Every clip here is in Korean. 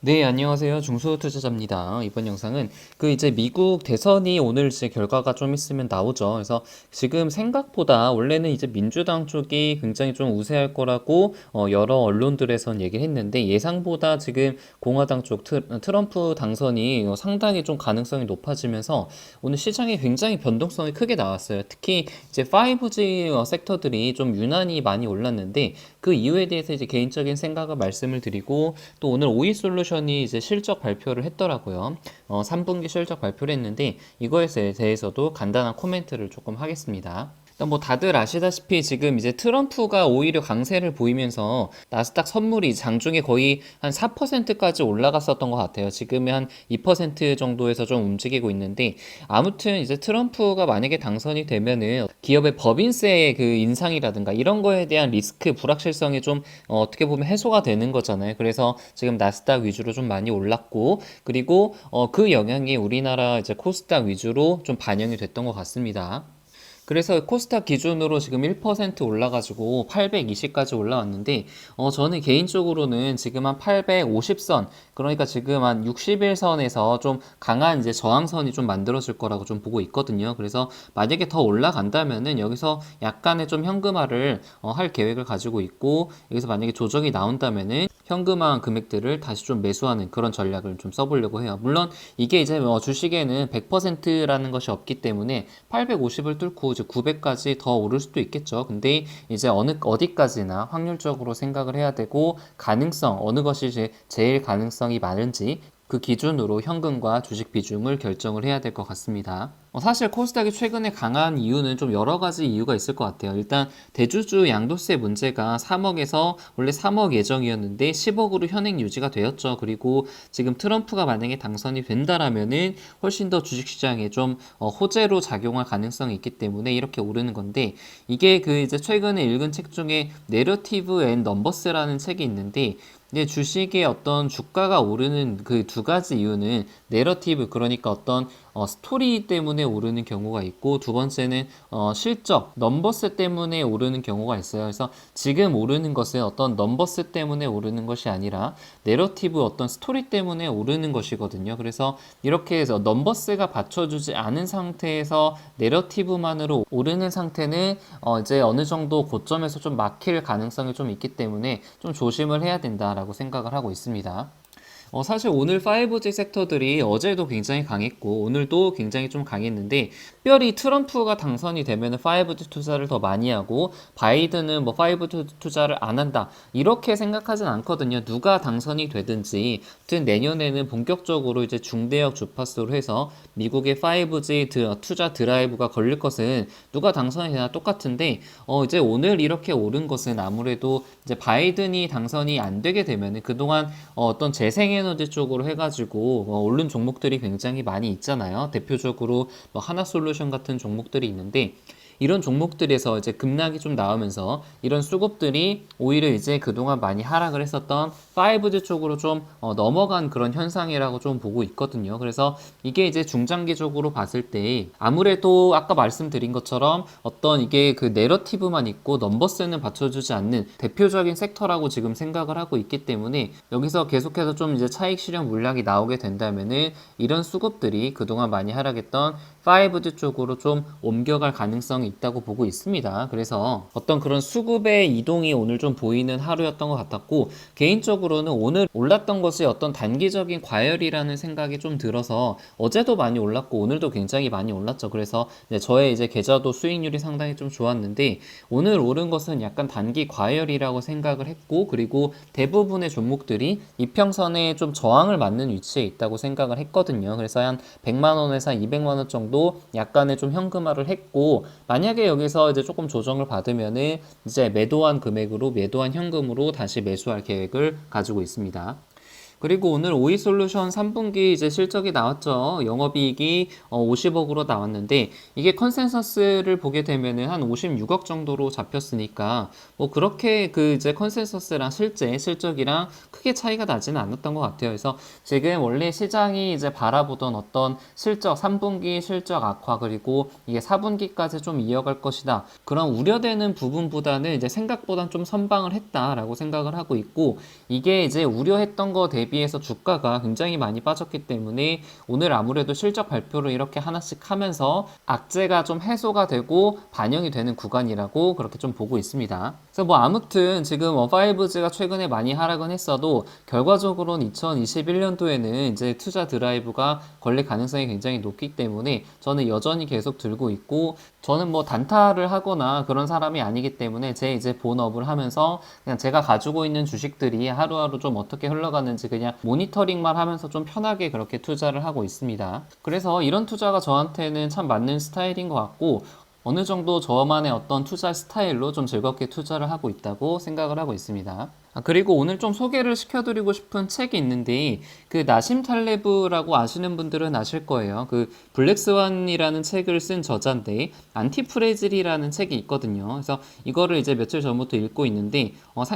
네, 안녕하세요. 중소투자자입니다. 이번 영상은 이제 미국 대선이 오늘 이제 결과가 좀 있으면 나오죠. 그래서 지금 생각보다 원래는 이제 민주당 쪽이 굉장히 좀 우세할 거라고 여러 언론들에선 얘기를 했는데 예상보다 지금 공화당 쪽 트럼프 당선이 상당히 좀 가능성이 높아지면서 오늘 시장에 굉장히 변동성이 크게 나왔어요. 특히 이제 5G 섹터들이 좀 유난히 많이 올랐는데 그 이유에 대해서 이제 개인적인 생각을 말씀을 드리고 또 오늘 오이솔루션이 이제 실적 발표를 했더라고요. 3분기 실적 발표를 했는데 이거에 대해서도 간단한 코멘트를 조금 하겠습니다. 일단 뭐 다들 아시다시피 지금 이제 트럼프가 오히려 강세를 보이면서 나스닥 선물이 장중에 거의 한 4%까지 올라갔었던 것 같아요. 지금은 한 2% 정도에서 좀 움직이고 있는데 아무튼 이제 트럼프가 만약에 당선이 되면은 기업의 법인세의 그 인상이라든가 이런 거에 대한 리스크, 불확실성이 좀 어떻게 보면 해소가 되는 거잖아요. 그래서 지금 나스닥 위주로 좀 많이 올랐고 그리고 그 영향이 우리나라 이제 코스닥 위주로 좀 반영이 됐던 것 같습니다. 그래서 코스닥 기준으로 지금 1% 올라가지고 820까지 올라왔는데 저는 개인적으로는 지금 한 850선 그러니까 지금 한 61선에서 좀 강한 이제 저항선이 좀 만들어질 거라고 좀 보고 있거든요. 그래서 만약에 더 올라간다면은 여기서 약간의 좀 현금화를 할 계획을 가지고 있고 여기서 만약에 조정이 나온다면은 현금화 금액들을 다시 좀 매수하는 그런 전략을 좀 써보려고 해요. 물론 이게 이제 주식에는 100%라는 것이 없기 때문에 850을 뚫고 이제 900까지 더 오를 수도 있겠죠. 근데 이제 어디까지나 확률적으로 생각을 해야 되고 가능성 어느 것이 이제 제일 가능성이 많은지 그 기준으로 현금과 주식 비중을 결정을 해야 될 것 같습니다. 사실 코스닥이 최근에 강한 이유는 좀 여러 가지 이유가 있을 것 같아요. 일단 대주주 양도세 문제가 3억에서 원래 3억 예정이었는데 10억으로 현행 유지가 되었죠. 그리고 지금 트럼프가 만약에 당선이 된다라면은 훨씬 더 주식시장에 좀 호재로 작용할 가능성이 있기 때문에 이렇게 오르는 건데 이게 그 이제 최근에 읽은 책 중에 내러티브 앤 넘버스라는 책이 있는데 이제 주식의 어떤 주가가 오르는 그 두 가지 이유는 내러티브 그러니까 어떤 스토리 때문에 오르는 경우가 있고 두 번째는 실적, 넘버스 때문에 오르는 경우가 있어요. 그래서 지금 오르는 것은 어떤 넘버스 때문에 오르는 것이 아니라 내러티브 어떤 스토리 때문에 오르는 것이거든요. 그래서 이렇게 해서 넘버스가 받쳐주지 않은 상태에서 내러티브만으로 오르는 상태는 이제 어느 정도 고점에서 좀 막힐 가능성이 좀 있기 때문에 좀 조심을 해야 된다라고 생각을 하고 있습니다. 사실 오늘 5G 섹터들이 어제도 굉장히 강했고 오늘도 굉장히 좀 강했는데 특별히 트럼프가 당선이 되면 5G 투자를 더 많이 하고 바이든은 뭐 5G 투자를 안 한다 이렇게 생각하진 않거든요. 누가 당선이 되든지 아무튼 내년에는 본격적으로 이제 중대역 주파수로 해서 미국의 5G 투자 드라이브가 걸릴 것은 누가 당선이 되나 똑같은데 이제 오늘 이렇게 오른 것은 아무래도 이제 바이든이 당선이 안 되게 되면 그동안 어떤 재생에너지 쪽으로 해가지고 오른 종목들이 굉장히 많이 있잖아요. 대표적으로 뭐 하나솔루션 같은 종목들이 있는데 이런 종목들에서 이제 급락이 좀 나오면서 이런 수급들이 오히려 이제 그동안 많이 하락을 했었던 5G 쪽으로 좀 넘어간 그런 현상이라고 좀 보고 있거든요. 그래서 이게 이제 중장기적으로 봤을 때 아무래도 아까 말씀드린 것처럼 어떤 이게 그 내러티브만 있고 넘버스는 받쳐주지 않는 대표적인 섹터라고 지금 생각을 하고 있기 때문에 여기서 계속해서 좀 이제 차익 실현 물량이 나오게 된다면은 이런 수급들이 그동안 많이 하락했던 5G 쪽으로 좀 옮겨갈 가능성이 있다고 보고 있습니다. 그래서 어떤 그런 수급의 이동이 오늘 좀 보이는 하루였던 것 같았고 개인적으로는 오늘 올랐던 것이 어떤 단기적인 과열이라는 생각이 좀 들어서 어제도 많이 올랐고 오늘도 굉장히 많이 올랐죠. 그래서 저의 이제 계좌도 수익률이 상당히 좀 좋았는데 오늘 오른 것은 약간 단기 과열이라고 생각을 했고 그리고 대부분의 종목들이 이평선에 좀 저항을 맞는 위치에 있다고 생각을 했거든요. 그래서 한 100만 원에서 200만 원 정도 약간의 좀 현금화를 했고 만약에 여기서 이제 조금 조정을 받으면은 이제 매도한 금액으로 매도한 현금으로 다시 매수할 계획을 가지고 있습니다. 그리고 오늘 오이솔루션 3분기 이제 실적이 나왔죠. 영업이익이 50억으로 나왔는데 이게 컨센서스를 보게 되면은 한 56억 정도로 잡혔으니까 뭐 그렇게 그 이제 컨센서스랑 실제 실적이랑 크게 차이가 나지는 않았던 것 같아요. 그래서 지금 원래 시장이 이제 바라보던 어떤 실적 3분기 실적 악화 그리고 이게 4분기까지 좀 이어갈 것이다. 그런 우려되는 부분보다는 이제 생각보단 좀 선방을 했다라고 생각을 하고 있고 이게 이제 우려했던 거 대비 대비해서 주가가 굉장히 많이 빠졌기 때문에 오늘 아무래도 실적 발표를 이렇게 하나씩 하면서 악재가 좀 해소가 되고 반영이 되는 구간이라고 그렇게 좀 보고 있습니다. 그래서 뭐 아무튼 지금 원파이브즈가 최근에 많이 하락은 했어도 결과적으로는 2021년도에는 이제 투자 드라이브가 걸릴 가능성이 굉장히 높기 때문에 저는 여전히 계속 들고 있고, 저는 뭐 단타를 하거나 그런 사람이 아니기 때문에 제 이제 본업을 하면서 그냥 제가 가지고 있는 주식들이 하루하루 좀 어떻게 흘러가는지 그냥 모니터링만 하면서 좀 편하게 그렇게 투자를 하고 있습니다. 그래서 이런 투자가 저한테는 참 맞는 스타일인 것 같고, 어느 정도 저만의 어떤 투자 스타일로 좀 즐겁게 투자를 하고 있다고 생각을 하고 있습니다. 그리고 오늘 좀 소개를 시켜드리고 싶은 책이 있는데, 그 나심 탈레브라고 아시는 분들은 아실 거예요. 그 블랙스완이라는 책을 쓴 저자인데 안티프레질이라는 책이 있거든요. 그래서 이거를 이제 며칠 전부터 읽고 있는데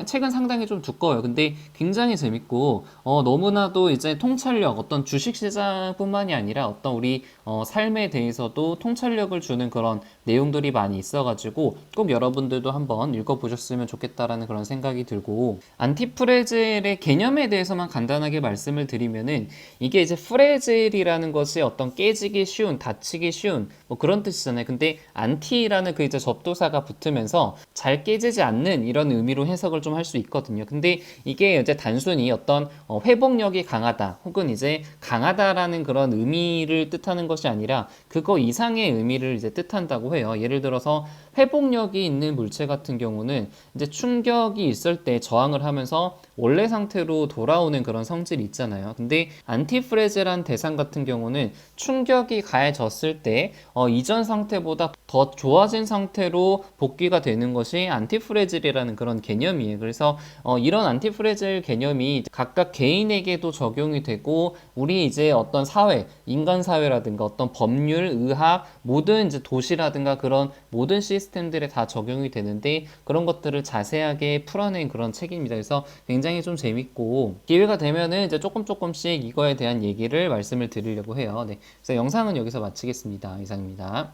책은 상당히 좀 두꺼워요. 근데 굉장히 재밌고 너무나도 이제 통찰력, 어떤 주식시장뿐만이 아니라 어떤 우리 삶에 대해서도 통찰력을 주는 그런 내용들이 많이 있어가지고 꼭 여러분들도 한번 읽어보셨으면 좋겠다라는 그런 생각이 들고, 안티프레질의 개념에 대해서만 간단하게 말씀을 드리면은, 이게 이제 프레질이라는 것이 어떤 깨지기 쉬운, 다치기 쉬운 뭐 그런 뜻이잖아요. 근데 안티라는 그 이제 접두사가 붙으면서 잘 깨지지 않는 이런 의미로 해석을 좀 할 수 있거든요. 근데 이게 이제 단순히 어떤 회복력이 강하다 혹은 이제 강하다라는 그런 의미를 뜻하는 것이 아니라 그거 이상의 의미를 이제 뜻한다고 해요. 예를 들어서 회복력이 있는 물체 같은 경우는 이제 충격이 있을 때 저항을 하면서 원래 상태로 돌아오는 그런 성질이 있잖아요. 근데 안티프레질한 대상 같은 경우는 충격이 가해졌을 때 이전 상태보다 더 좋아진 상태로 복귀가 되는 것이 안티프레질이라는 그런 개념이에요. 그래서 이런 안티프레질 개념이 각각 개인에게도 적용이 되고, 우리 이제 어떤 사회, 인간 사회라든가 어떤 법률, 의학, 모든 이제 도시라든가 그런 모든 시스템들에 다 적용이 되는데, 그런 것들을 자세하게 풀어낸 그런 책입니다. 그래서 굉장히 좀 재밌고, 기회가 되면은 이제 조금씩 이거에 대한 얘기를 말씀을 드리려고 해요. 네. 그래서 영상은 여기서 마치겠습니다. 이상입니다.